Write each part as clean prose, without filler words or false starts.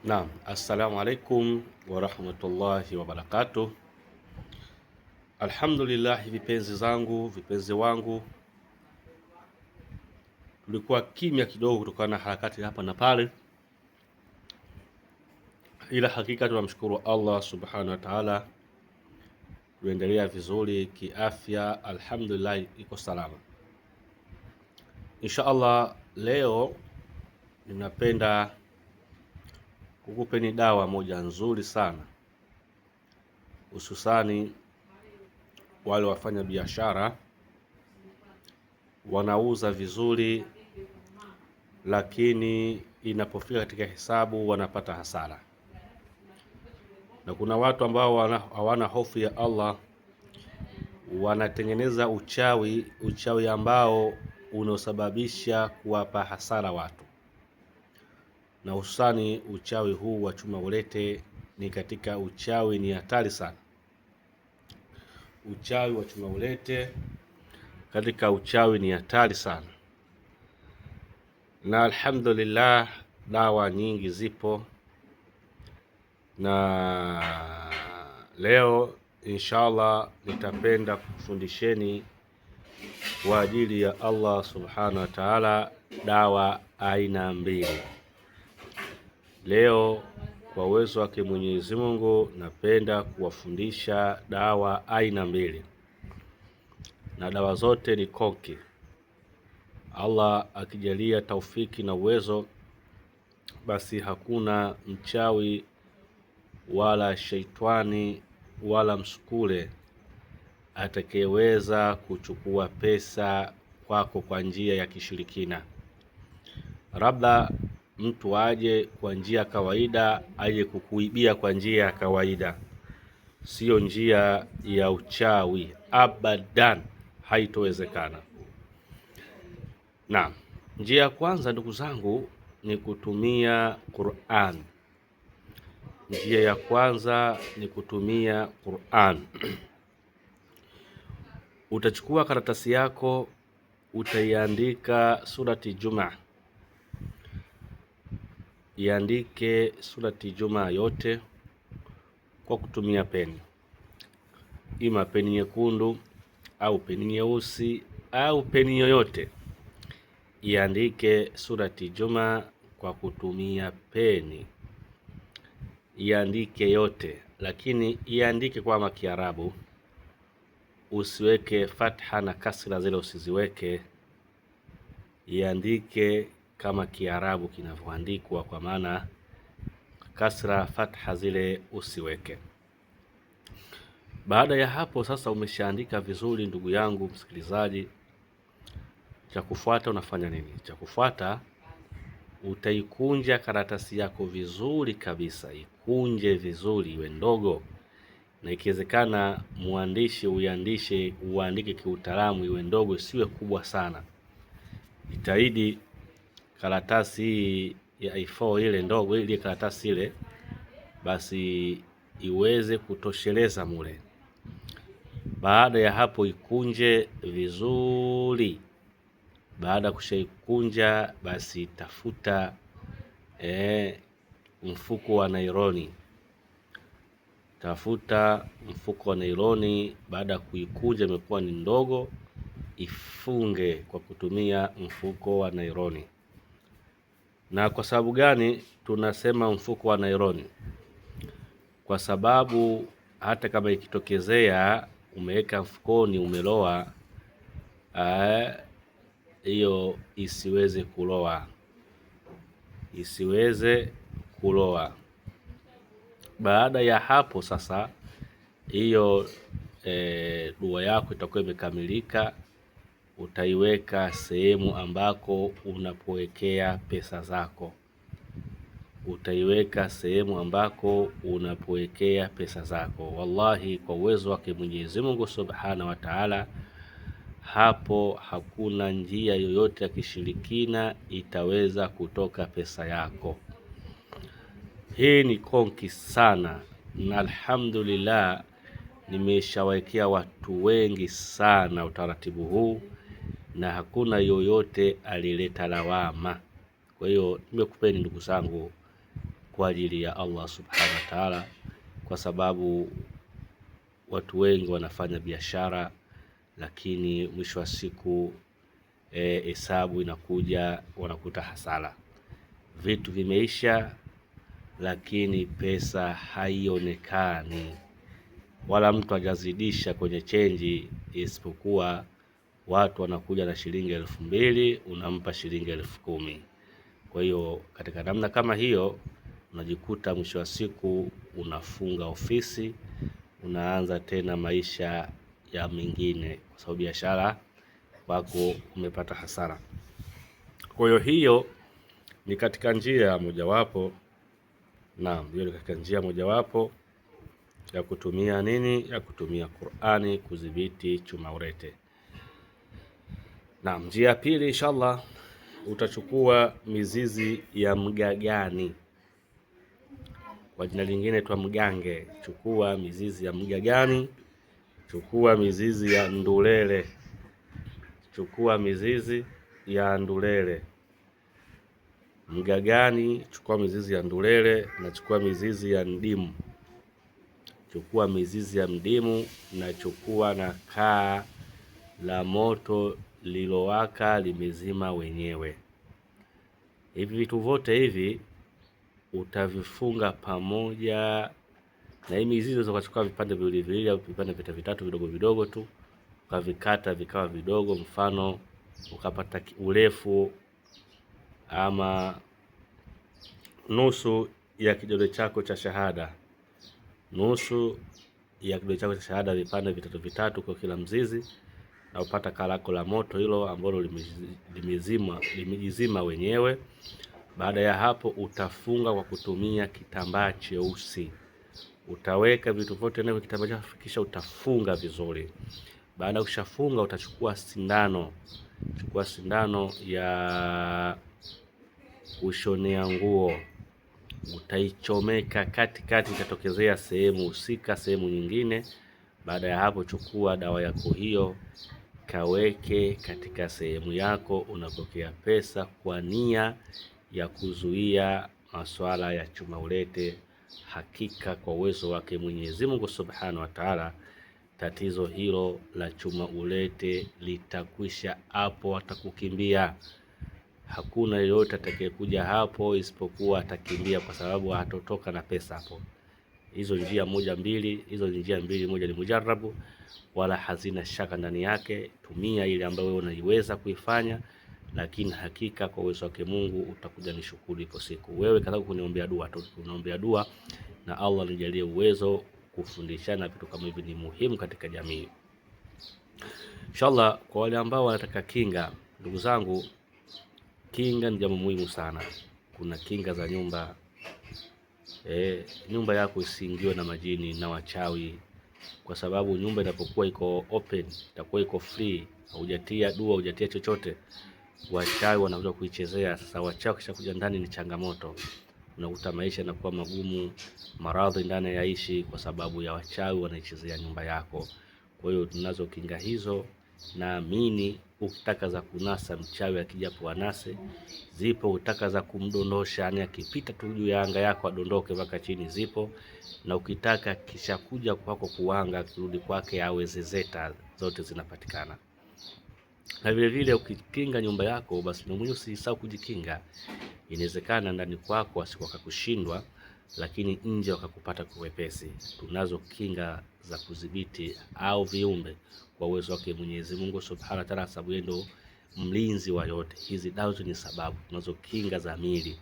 Naam, assalamu alaikum warahmatullahi wabarakatuh. Alhamdulillah, vipenzi zangu, vipenzi wangu, tulikuwa kimya kidogo kutokana na harakati hapa na pale, ila hakika tunamshukuru Allah subhanahu wa ta'ala, tuendelea vizuri kiafya, alhamdulillah, iko salama. Insha Allah, leo ninapenda kukupeni dawa moja nzuri sana, hususani wale wafanya biashara wanauza vizuri, lakini inapofika katika hesabu wanapata hasara. Na kuna watu ambao hawana hofu ya Allah, wanatengeneza uchawi ambao unaosababisha kuwapa hasara watu, na hususani uchawi huu wa chuma ulete ni katika uchawi, ni hatari sana. Uchawi wa chuma ulete katika uchawi ni hatari sana, na alhamdulillah dawa nyingi zipo, na leo inshallah nitapenda kufundisheni kwa ajili ya Allah subhanahu wa ta'ala dawa aina mbili. Leo kwa uwezo wake Mwenyezi Mungu napenda kuwafundisha dawa aina mbili, na dawa zote ni konki. Allah akijalia taufiki na uwezo, basi hakuna mchawi wala sheitani wala msukule atakayeweza kuchukua pesa kwako kwa njia ya kishirikina. Labda mtu aje kwa njia ya kawaida, aje kukuibia kwa njia ya kawaida, sio njia ya uchawi, abadan, haitowezekana. Na njia ya kwanza, ndugu zangu, ni kutumia Qur'an. Njia ya kwanza ni kutumia Qur'an. Utachukua karatasi yako, utaiandika surati Juma. Iandike surati Juma yote kwa kutumia peni, ima peni nyekundu au peni nyeusi au peni yoyote. Iandike surati Juma kwa kutumia peni, iandike yote, lakini iandike kwa Kiarabu. Usiweke fatha na kasra, zile usiziweke. Iandike kama Kiarabu kinavyoandikwa, kwa maana kasra fatha zile usiweke. Baada ya hapo sasa, umeshaandika vizuri, ndugu yangu msikilizaji, cha kufuata unafanya nini? Cha kufuata, utaikunja karatasi yako vizuri kabisa, ikunje vizuri, iwe ndogo, na ikiwezekana uandike kiutaalamu, iwe ndogo, isiwe kubwa sana. Jitahidi karatasi hii ya A4 ile ndogo, ile karatasi ile basi iweze kutosheleza mule. Baada ya hapo ikunje vizuri. Baada ya kushaikunja, basi tafuta mfuko wa nailoni. Tafuta mfuko wa nailoni. Baada ya kuikunja imekuwa ni ndogo, ifunge kwa kutumia mfuko wa nailoni. Na kwa sababu gani tunasema mfuko wa nailoni? Kwa sababu hata kama ikitokezea umeweka mfukoni umeloa, hiyo isiweze kuloa. Baada ya hapo sasa, hiyo dua yako itakuwa imekamilika. Utaiweka sehemu ambako unapowekea pesa zako. Wallahi, kwa uwezo wake Mwenyezi Mungu Subhanahu wa Ta'ala, hapo hakuna njia yoyote ya kishirikina itaweza kutoka pesa yako. Hii ni konki sana, na alhamdulillah nimeshawekea watu wengi sana utaratibu huu, na hakuna yoyote alileta lawama. Kwa hiyo nimekupeni ndugu zangu kwa ajili ya Allah subhanahu wa ta'ala, kwa sababu watu wengi wanafanya biashara, lakini mwisho wa siku hesabu inakuja wanakuta hasara. Vitu vimeisha, lakini pesa haionekani, wala mtu hajazidisha kwenye chenji, isipokuwa watu wanakuja na shilingi 2000 unampa shilingi 10,000. Kwa hiyo katika namna kama hiyo unajikuta mwisho wa siku unafunga ofisi, unaanza tena maisha ya mengine, kwa sababu biashara wako umepata hasara. Kwa hiyo ni katika njia mojawapo, naam, hiyo ni katika njia mojawapo ya kutumia nini, ya kutumia Qur'ani kudhibiti chuma urete. Naam, njia ya pili inshallah, utachukua mizizi ya mgagani, kwa jina lingine twa mgange. Chukua mizizi ya mgagani, chukua mizizi ya ndulele, chukua mizizi ya ndulele. Mgagani chukua mizizi ya ndulele, na chukua mizizi ya ndimu. Chukua mizizi ya mdimu, na chukua na kaa la moto lilowaka limezima wenyewe. Hivi vitu vyote hivi utavifunga pamoja na hii mizizi. Unaweza kuchukua vipande viwili au vipande vitatu vidogo vidogo tu, ukavikata vikawa vidogo, mfano ukapata urefu ama nusu ya kidole chako cha shahada, nusu ya kidole chako cha shahada, vipande vitatu kwa kila mzizi, na upata kalako la moto hilo ambalo limejizima wenyewe. Baada ya hapo utafunga kwa kutumia kitambaa cheusi. Utaweka vitu vyote ndani ya kitambaa, kisha utafunga vizuri. Baada ya kushafunga, utachukua sindano, chukua sindano ya kushonea nguo, utaichomeka katikati, itatokezea sehemu husika, sehemu nyingine. Baada ya hapo, chukua dawa yako hiyo, kaweke katika sehemu yako unapokea pesa, kwa nia ya kuzuia masuala ya chuma ulete. Hakika kwa uwezo wake Mwenyezi Mungu Subhanahu wa Ta'ala, tatizo hilo la chuma ulete litakwisha hapo. Atakukimbia, hakuna yeyote atakayekuja hapo isipokuwa atakimbia, kwa sababu hatotoka na pesa hapo. Hizo njia mbili, moja ni mujarabu, wala hazina shaka ndani yake. Tumia ile ambayo wewe unaiweza kuifanya, lakini hakika kwa uwezo wake Mungu utakuja nishukuru ipo siku. Wewe kaza kuniombea dua tu, unaombea dua na Allah anijalie uwezo. Kufundishana vitu kama hivi ni muhimu katika jamii. Inshallah, kwa wale ambao wanataka kinga, ndugu zangu, kinga ni jambo muhimu sana. Kuna kinga za nyumba. Nyumba yako isiingiwe na majini na wachawi, kwa sababu nyumba inapokuwa iko open, itakuwa iko free, hujatia dua, hujatia chochote, wachawi wanaweza kuichezea. Sasa wachawi kisha kuja ndani ni changamoto, unakuta maisha yanakuwa magumu, maradhi ndani yaishi, kwa sababu ya wachawi wanaichezea nyumba yako. Kwa hiyo tunazo kinga hizo. Naamini ukitaka za kunasa mchawi akijapo anase, zipo. Ukitaka za kumdondosha, yani akipita tu juu ya anga yako adondoke mpaka chini, zipo. Na ukitaka kisha kuja kwako kuanga, akirudi kwake awe zezeta, zote zinapatikana. Na vile vile ukikinga nyumba yako, basi ni muhimu usisahau kujikinga. Inawezekana ndani kwako wasikushindwa, lakini nje wakakupata kwa wepesi. Tunazo kinga za kudhibiti au viumbe kwa uwezo wake Mwenyezi Mungu Subhanahu wa Ta'ala, sababu yeye ndo mlinzi wa yote. Hizi dawa ni sababu. Tunazo kinga za mwili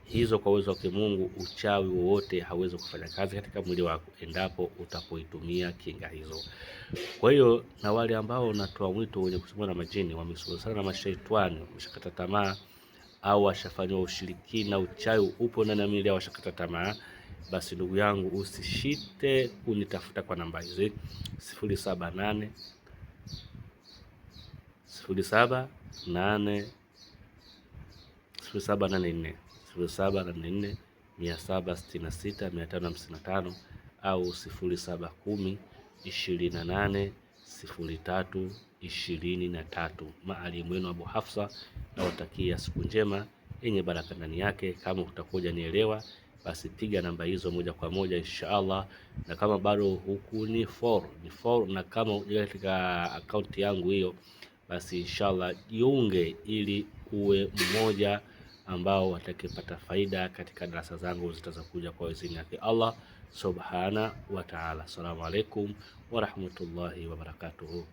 hizo kwa uwezo wake Mungu. Uchawi wowote hawezi kufanya kazi katika mwili wako endapo utapoitumia kinga hizo. Kwa hiyo na wale ambao natoa mwito wenye kusumbua na majini, wamesuluhisana na mashaitani, wameshakata tamaa, au washafanywa ushirikina, uchawi upo ndani ya mwili yao, washakata tamaa, basi ndugu yangu usishite kunitafuta kwa namba hizi 078 0784 766 555 au 0710 28 03 23. Maalimu wenu Abu Hafsa, na watakia siku njema yenye baraka ndani yake. Kama utakuja nielewa, basi piga namba hizo moja kwa moja inshallah. Na kama bado huku ni follow, na kama uja katika akaunti yangu hiyo, basi inshallah jiunge ili uwe mmoja ambao watakipata faida katika darasa zangu zitazokuja kwa idhini yake Allah subhana wa ta'ala. Assalamu alaikum wa rahmatullahi wa barakatuhu.